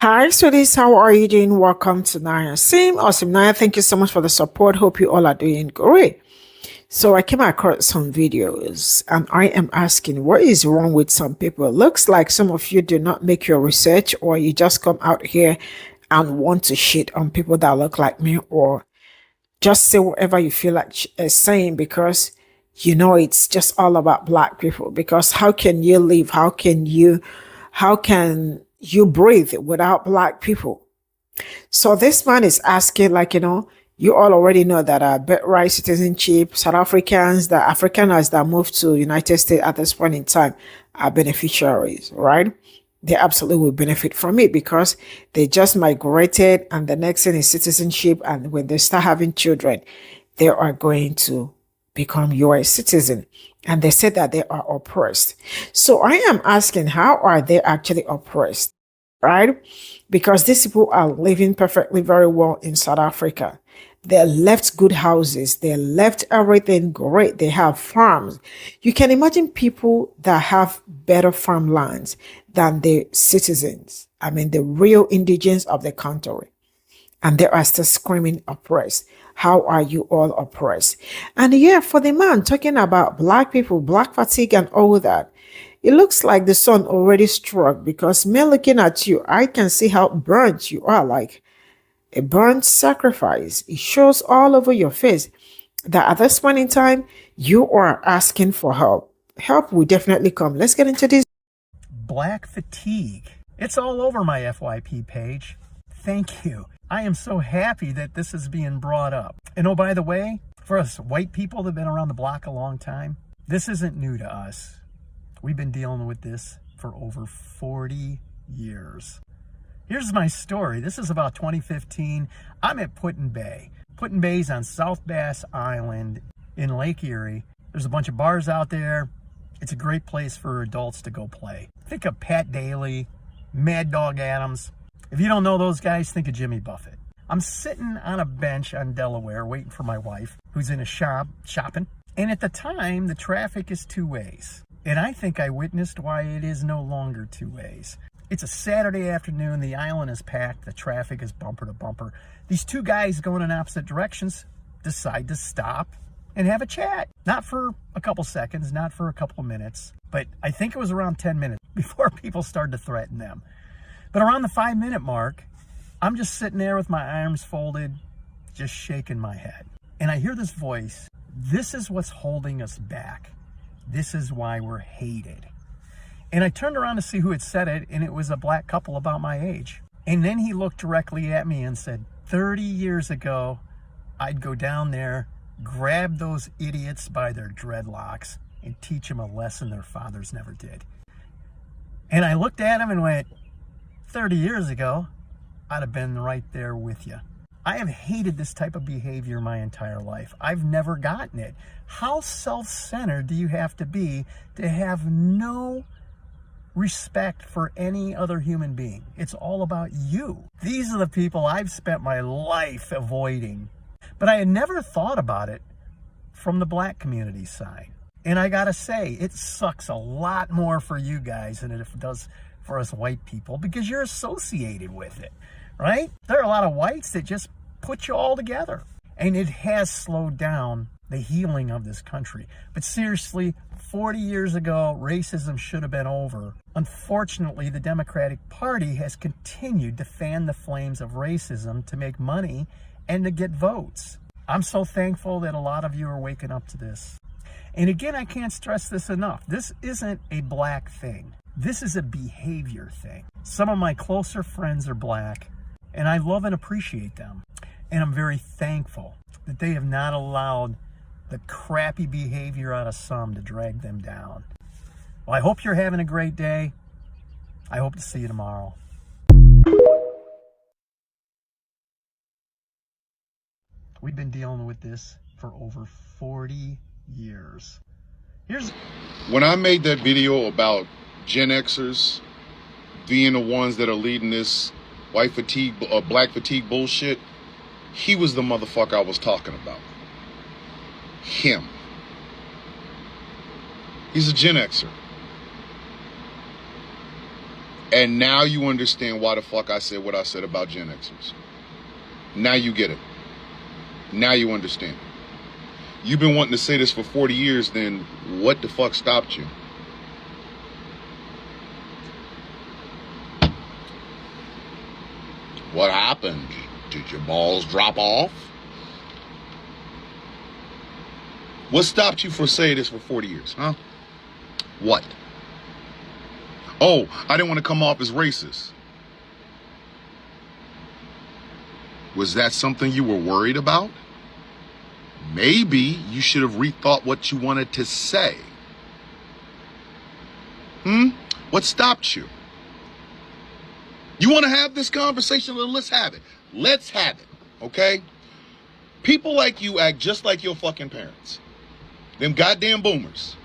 Hi, sweeties. How are you doing? Welcome to Naya. Same awesome Naya. Thank you so much for the support. Hope you all are doing great. So I came across some videos and I am asking what is wrong with some people. Looks like some of you do not make your research or you just come out here and want to shit on people that look like me or just say whatever you feel like saying because you know it's just all about black people. Because how can you live? How can you breathe without black people? So this man is asking, like, you all already know that birthright citizenship, South Africans, the Afrikaners that moved to United States at this point in time are beneficiaries, right? They absolutely will benefit from it because they just migrated and the next thing is citizenship. And when they start having children, they are going to become US citizen. And they said that they are oppressed. So I am asking, how are they actually oppressed? Right? Because these people are living perfectly very well in South Africa. They left good houses. They left everything great. They have farms. You can imagine people that have better farmlands than the citizens. I mean, the real indigenous of the country. And they are still screaming oppressed. How are you all oppressed? And yeah, for the man talking about black people, black fatigue and all that, it looks like the sun already struck because me looking at you, I can see how burnt you are, like a burnt sacrifice. It shows all over your face that at this point in time, you are asking for help. Help will definitely come. Let's get into this. Black fatigue. It's all over my FYP page. Thank you. I am so happy that this is being brought up. And oh, by the way, for us white people that have been around the block a long time, this isn't new to us. We've been dealing with this for over 40 years. Here's my story. This is about 2015. I'm at Put-in Bay. Put-in Bay's on South Bass Island in Lake Erie. There's a bunch of bars out there. It's a great place for adults to go play. Think of Pat Daly, Mad Dog Adams. If you don't know those guys, think of Jimmy Buffett. I'm sitting on a bench on Delaware waiting for my wife, who's in a shop shopping. And at the time, the traffic is two ways. And I think I witnessed why it is no longer two ways. It's a Saturday afternoon. The island is packed. The traffic is bumper to bumper. These two guys going in opposite directions decide to stop and have a chat. Not for a couple seconds, not for a couple minutes, but I think it was around 10 minutes before people started to threaten them. But around the 5-minute mark, I'm just sitting there with my arms folded, just shaking my head. And I hear this voice. This is what's holding us back. This is why we're hated. And I turned around to see who had said it, and it was a black couple about my age. And then he looked directly at me and said, 30 years ago, I'd go down there, grab those idiots by their dreadlocks, and teach them a lesson their fathers never did. And I looked at him and went, 30 years ago, I'd have been right there with you. I have hated this type of behavior my entire life. I've never gotten it. How self-centered do you have to have no respect for any other human being? It's all about you. These are the people I've spent my life avoiding. But I had never thought about it from the black community side. And I gotta say, it sucks a lot more for you guys than it does for us white people because you're associated with it, right? There are a lot of whites that just put you all together. And it has slowed down the healing of this country. But seriously, 40 years ago, racism should have been over. Unfortunately, the Democratic Party has continued to fan the flames of racism to make money and to get votes. I'm so thankful that a lot of you are waking up to this. And again, I can't stress this enough. This isn't a black thing. This is a behavior thing. Some of my closer friends are black, and I love and appreciate them. And I'm very thankful that they have not allowed the crappy behavior out of some to drag them down. Well, I hope you're having a great day. I hope to see you tomorrow. We've been dealing with this for over 40 years. When I made that video about Gen Xers being the ones that are leading this white fatigue, black fatigue bullshit, he was the motherfucker I was talking about. Him. He's a Gen Xer. And now you understand why the fuck I said what I said about Gen Xers. Now you get it. Now you understand. You've been wanting to say this for 40 years, then what the fuck stopped you? What happened? Did your balls drop off? What stopped you from saying this for 40 years, huh? What? Oh, I didn't want to come off as racist. Was that something you were worried about? Maybe you should have rethought what you wanted to say. What stopped you? You want to have this conversation? Then let's have it. Let's have it, okay? People like you act just like your fucking parents. Them goddamn boomers.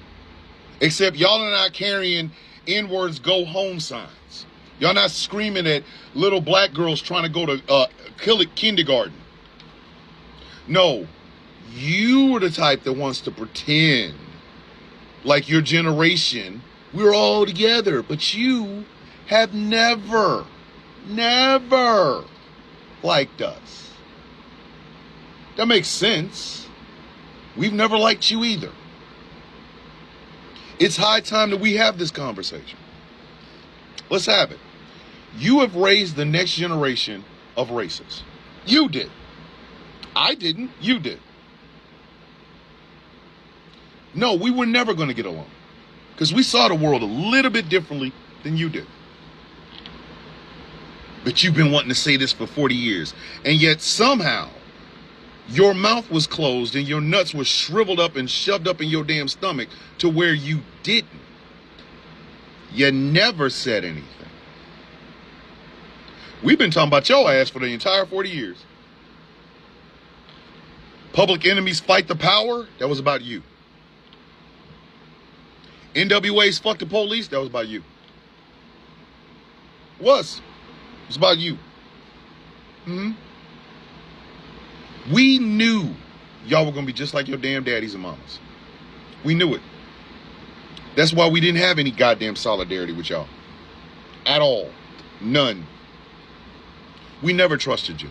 Except y'all are not carrying N-words go home signs. Y'all not screaming at little black girls trying to go to kindergarten. No, you are the type that wants to pretend like your generation, we're all together. But you have never liked us. That makes sense. We've never liked you either. It's high time that we have this conversation. Let's have it. You have raised the next generation of racists. You did. I didn't. You did. No, we were never going to get along because we saw the world a little bit differently than you did. But you've been wanting to say this for 40 years, and yet somehow your mouth was closed and your nuts were shriveled up and shoved up in your damn stomach to where you didn't. You never said anything. We've been talking about your ass for the entire 40 years. Public Enemies Fight the Power, that was about you. NWA's Fuck the Police, that was about you. It was about you. We knew y'all were going to be just like your damn daddies and mamas. We knew it. That's why we didn't have any goddamn solidarity with y'all. At all. None. We never trusted you.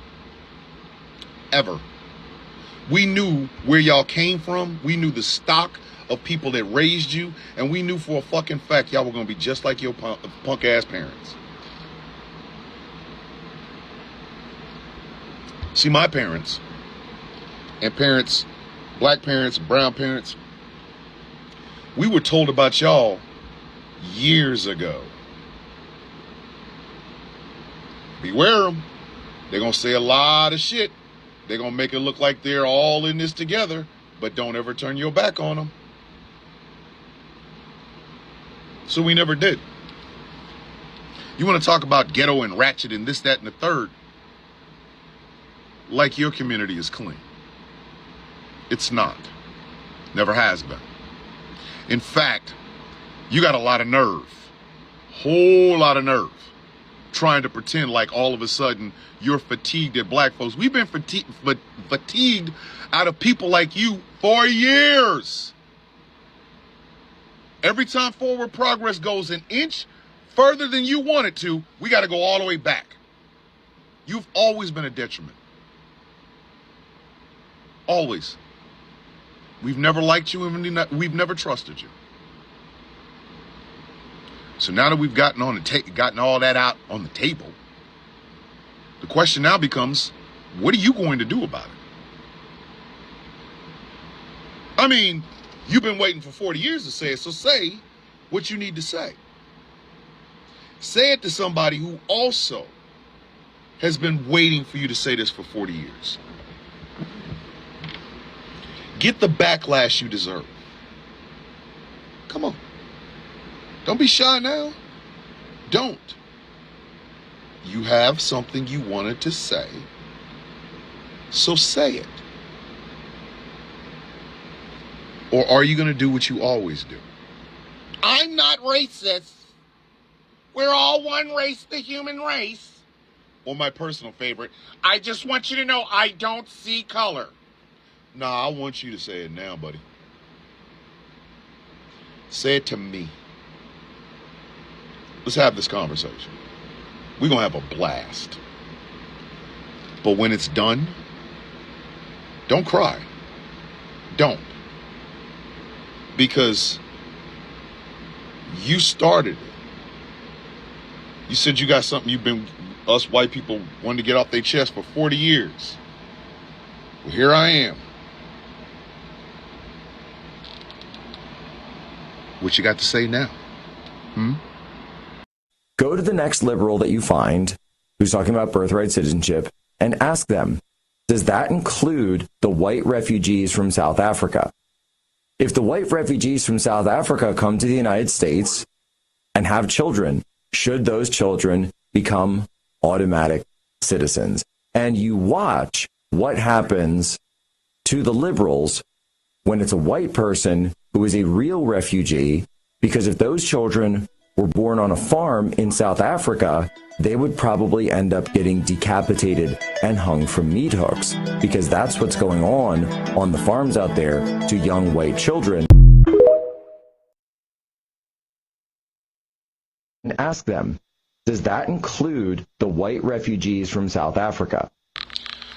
Ever. We knew where y'all came from. We knew the stock of people that raised you. And we knew for a fucking fact y'all were going to be just like your punk ass parents. See, my parents and parents, black parents, brown parents, we were told about y'all years ago. Beware them. They're going to say a lot of shit. They're going to make it look like they're all in this together, but don't ever turn your back on them. So we never did. You want to talk about ghetto and ratchet and this, that, and the third, like your community is clean. It's not. Never has been. In fact, you got a lot of nerve. Whole lot of nerve. Trying to pretend like all of a sudden you're fatigued at black folks. We've been fatigued out of people like you for years. Every time forward progress goes an inch further than you want it to, we got to go all the way back. You've always been a detriment. Always. We've never liked you, and we've never trusted you. So now that we've gotten all that out on the table, the question now becomes, what are you going to do about it? I mean, you've been waiting for 40 years to say it, so say what you need to say. Say it to somebody who also has been waiting for you to say this for 40 years. Get the backlash you deserve. Come on. Don't be shy now. Don't. You have something you wanted to say, so say it. Or are you going to do what you always do? I'm not racist. We're all one race, the human race. Or my personal favorite, I just want you to know I don't see color. Nah, I want you to say it now, buddy. Say it to me. Let's have this conversation. We're going to have a blast. But when it's done, don't cry. Don't. Because you started it. You said you got something us white people wanted to get off their chest for 40 years. Well, here I am. What you got to say now? Go to the next liberal that you find who's talking about birthright citizenship and ask them, does that include the white refugees from South Africa? If the white refugees from South Africa come to the United States and have children, should those children become automatic citizens? And you watch what happens to the liberals when it's a white person who is a real refugee, because if those children were born on a farm in South Africa, they would probably end up getting decapitated and hung from meat hooks, because that's what's going on the farms out there to young white children. And ask them, does that include the white refugees from South Africa?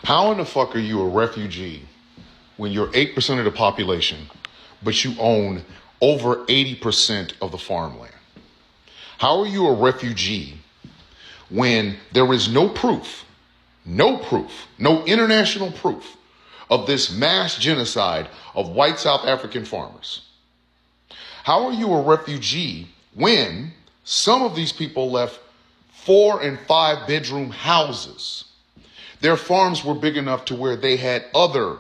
How in the fuck are you a refugee when you're 8% of the population, but you own over 80% of the farmland? How are you a refugee when there is no proof, no international proof of this mass genocide of white South African farmers? How are you a refugee when some of these people left 4 and 5 bedroom houses? Their farms were big enough to where they had other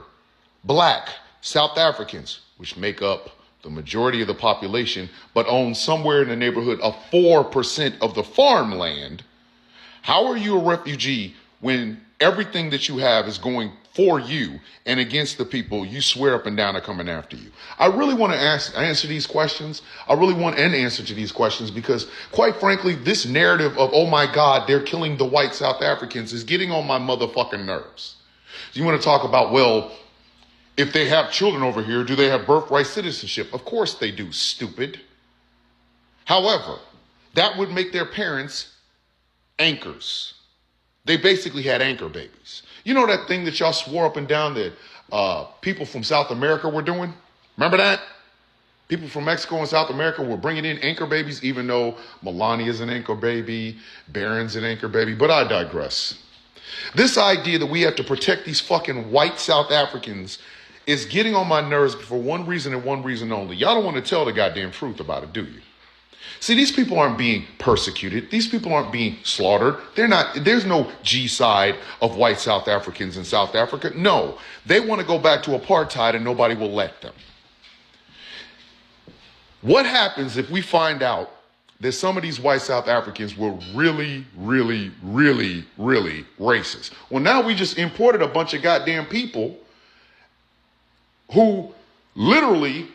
black South Africans, which make up the majority of the population, but own somewhere in the neighborhood of 4% of the farmland. How are you a refugee when everything that you have is going for you and against the people you swear up and down are coming after you? I really want to answer these questions. I really want an answer to these questions because, quite frankly, this narrative of, oh my God, they're killing the white South Africans is getting on my motherfucking nerves. You want to talk about, well, if they have children over here, do they have birthright citizenship? Of course they do, stupid. However, that would make their parents anchors. They basically had anchor babies. You know that thing that y'all swore up and down that people from South America were doing? Remember that? People from Mexico and South America were bringing in anchor babies, even though Melania's an anchor baby, Barron's an anchor baby, but I digress. This idea that we have to protect these fucking white South Africans is getting on my nerves for one reason and one reason only. Y'all don't want to tell the goddamn truth about it, do you? See, these people aren't being persecuted. These people aren't being slaughtered. There's no G-side of white South Africans in South Africa. No, they want to go back to apartheid and nobody will let them. What happens if we find out that some of these white South Africans were really, really, really, really racist? Well, now we just imported a bunch of goddamn people who literally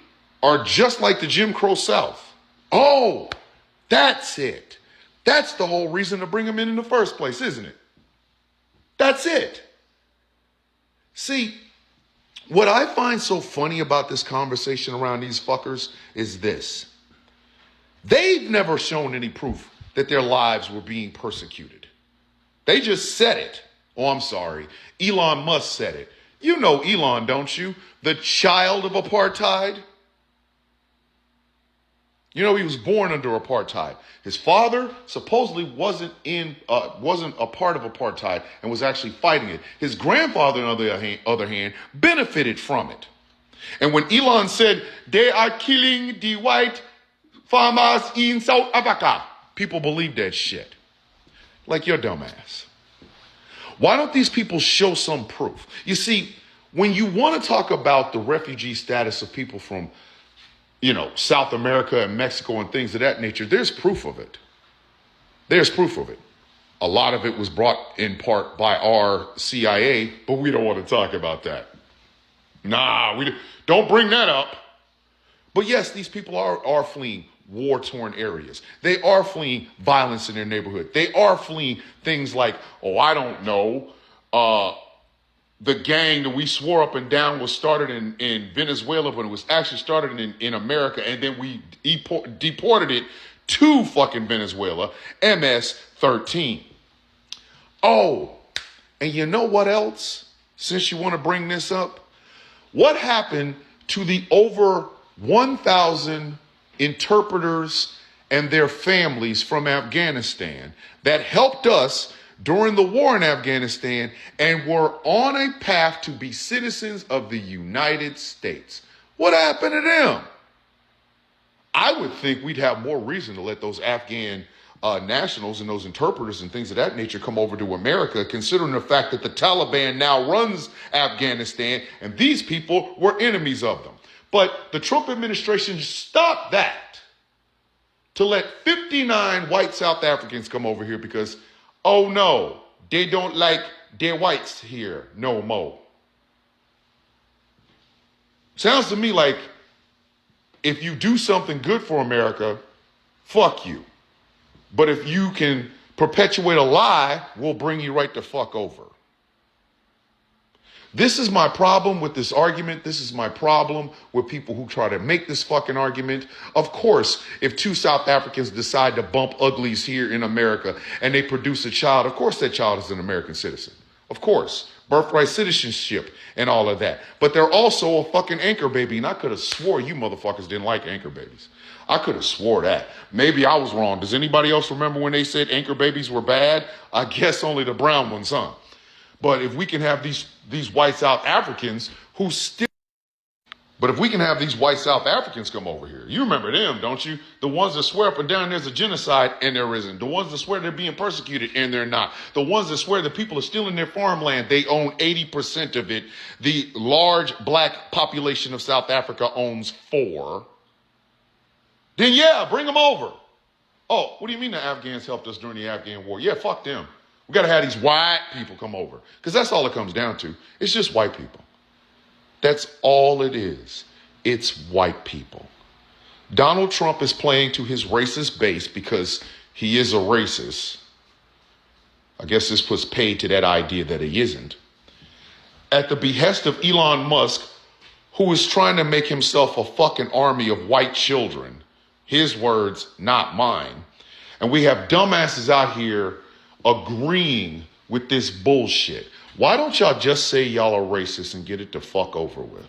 are just like the Jim Crow South. Oh, that's it. That's the whole reason to bring them in the first place, isn't it? That's it. See, what I find so funny about this conversation around these fuckers is this. They've never shown any proof that their lives were being persecuted. They just said it. Oh, I'm sorry. Elon Musk said it. You know Elon, don't you? The child of apartheid. You know, he was born under apartheid. His father supposedly wasn't a part of apartheid and was actually fighting it. His grandfather, on the other hand, benefited from it. And when Elon said, they are killing the white farmers in South Africa, people believed that shit. Like your dumbass. Why don't these people show some proof? You see, when you want to talk about the refugee status of people from, South America and Mexico and things of that nature, there's proof of it. There's proof of it. A lot of it was brought in part by our CIA, but we don't want to talk about that. Nah, we don't bring that up. But yes, these people are fleeing war-torn areas. They are fleeing violence in their neighborhood. They are fleeing things like, the gang that we swore up and down was started in Venezuela, but it was actually started in America, and then we deported it to fucking Venezuela, MS-13. Oh, and you know what else? Since you want to bring this up, what happened to the over 1,000 interpreters and their families from Afghanistan that helped us during the war in Afghanistan and were on a path to be citizens of the United States? What happened to them? I would think we'd have more reason to let those Afghan nationals and those interpreters and things of that nature come over to America, considering the fact that the Taliban now runs Afghanistan and these people were enemies of them. But the Trump administration stopped that to let 59 white South Africans come over here because, oh no, they don't like their whites here no more. Sounds to me like if you do something good for America, fuck you. But if you can perpetuate a lie, we'll bring you right the fuck over. This is my problem with this argument. This is my problem with people who try to make this fucking argument. Of course, if two South Africans decide to bump uglies here in America and they produce a child, of course that child is an American citizen. Of course. Birthright citizenship and all of that. But they're also a fucking anchor baby. And I could have swore you motherfuckers didn't like anchor babies. I could have swore that. Maybe I was wrong. Does anybody else remember when they said anchor babies were bad? I guess only the brown ones, huh? But if we can have these white South Africans who still... But if we can have these white South Africans come over here, you remember them, don't you? The ones that swear up and down there's a genocide and there isn't. The ones that swear they're being persecuted and they're not. The ones that swear that people are stealing their farmland, they own 80% of it. The large black population of South Africa owns 4%. Then yeah, bring them over. Oh, what do you mean the Afghans helped us during the Afghan war? Yeah, fuck them. We got to have these white people come over because that's all it comes down to. It's just white people. That's all it is. It's white people. Donald Trump is playing to his racist base because he is a racist. I guess this puts paid to that idea that he isn't. At the behest of Elon Musk, who is trying to make himself a fucking army of white children. His words, not mine. And we have dumbasses out here agreeing with this bullshit. Why don't y'all just say y'all are racist and get it the fuck over with?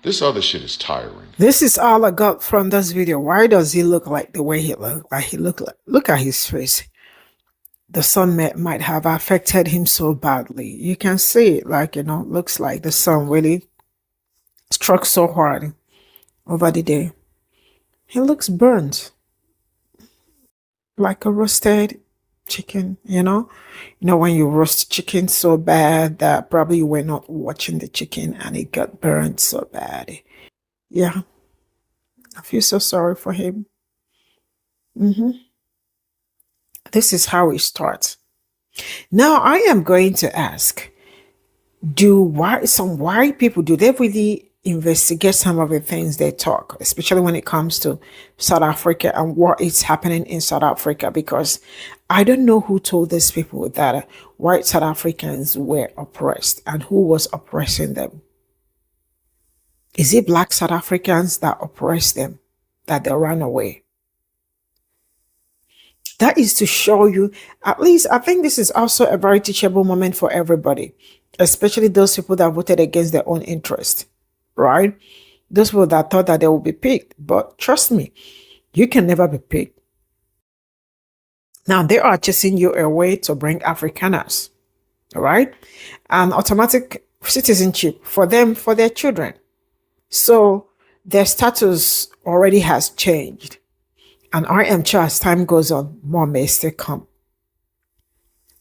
This other shit is tiring. This is all I got from this video. Why does he look like the way he looked? Look at his face. The sun might have affected him so badly. You can see it, looks like the sun really struck so hard over the day. He looks burnt, like a roasted chicken, when you roast chicken so bad that probably you were not watching the chicken and it got burnt so bad. Yeah, I feel so sorry for him. This is how it starts. Now I am going to ask, some white people, do they really investigate some of the things they talk, especially when it comes to South Africa and what is happening in South Africa? Because I don't know who told these people that white South Africans were oppressed and who was oppressing them. Is it black South Africans that oppressed them, that they ran away? That is to show you, at least I think this is also a very teachable moment for everybody, especially those people that voted against their own interest. Right? Those people that thought that they would be picked. But trust me, you can never be picked. Now, they are chasing you away to bring Afrikaners. All right? And automatic citizenship for them, for their children. So their status already has changed. And I am sure as time goes on, more may still come.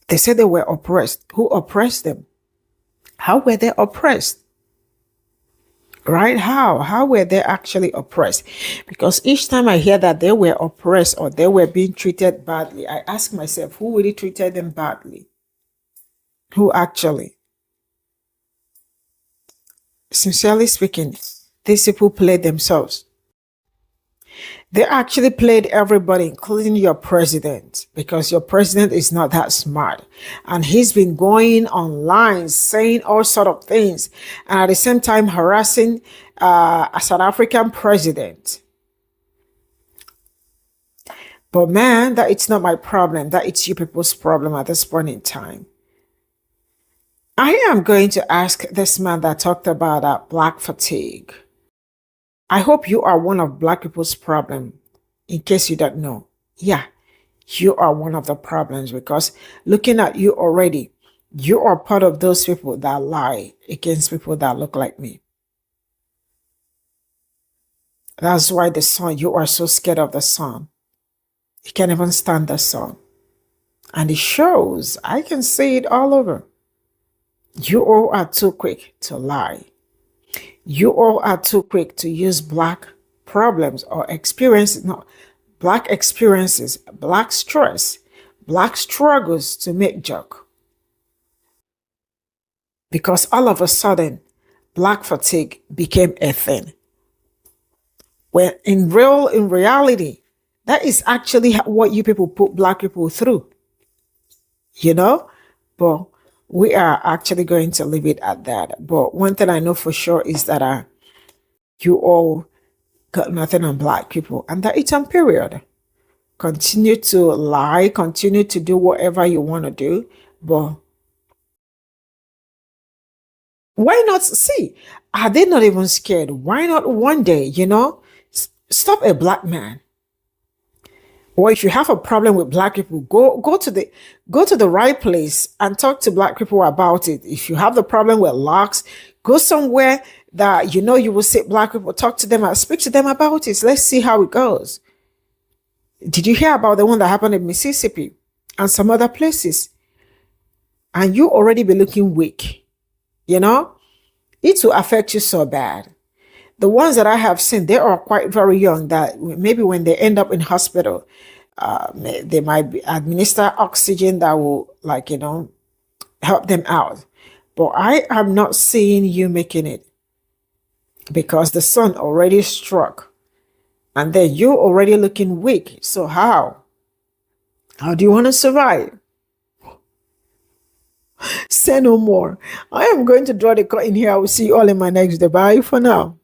They said they were oppressed. Who oppressed them? How were they oppressed? Right? How were they actually oppressed? Because each time I hear that they were oppressed or they were being treated badly, I ask myself, who really treated them badly? Who actually? Sincerely speaking, these people played themselves. They actually played everybody, including your president, because your president is not that smart. And he's been going online saying all sort of things and at the same time harassing a South African president. But man, that it's not my problem. That it's you people's problem at this point in time. I am going to ask this man that talked about black fatigue. I hope you are one of black people's problem. In case you don't know, yeah, you are one of the problems, because looking at you already, you are part of those people that lie against people that look like me. That's why the sun, you are so scared of the sun. You can't even stand the sun. And it shows. I can see it all over. You all are too quick to lie. You all are too quick to use black problems or experiences, no, black experiences, black stress, black struggles to make joke. Because all of a sudden, black fatigue became a thing. When in reality, that is actually what you people put black people through. You know? But we are actually going to leave it at that. But one thing I know for sure is that you all got nothing on black people, and that it's on period. Continue to lie, continue to do whatever you want to do, but why not see? Are they not even scared? Why not one day, stop a black man? Or if you have a problem with black people, go to the right place and talk to black people about it. If you have the problem with locks, go somewhere that you will see black people, talk to them and speak to them about it. Let's see how it goes. Did you hear about the one that happened in Mississippi and some other places? And you already be looking weak. It will affect you so bad. The ones that I have seen, they are quite very young, that maybe when they end up in hospital, they might administer oxygen that will help them out. But I am not seeing you making it, because the sun already struck and then you're already looking weak. So how do you want to survive? Say no more. I am going to draw the curtain here. I will see you all in my next day. Bye for now.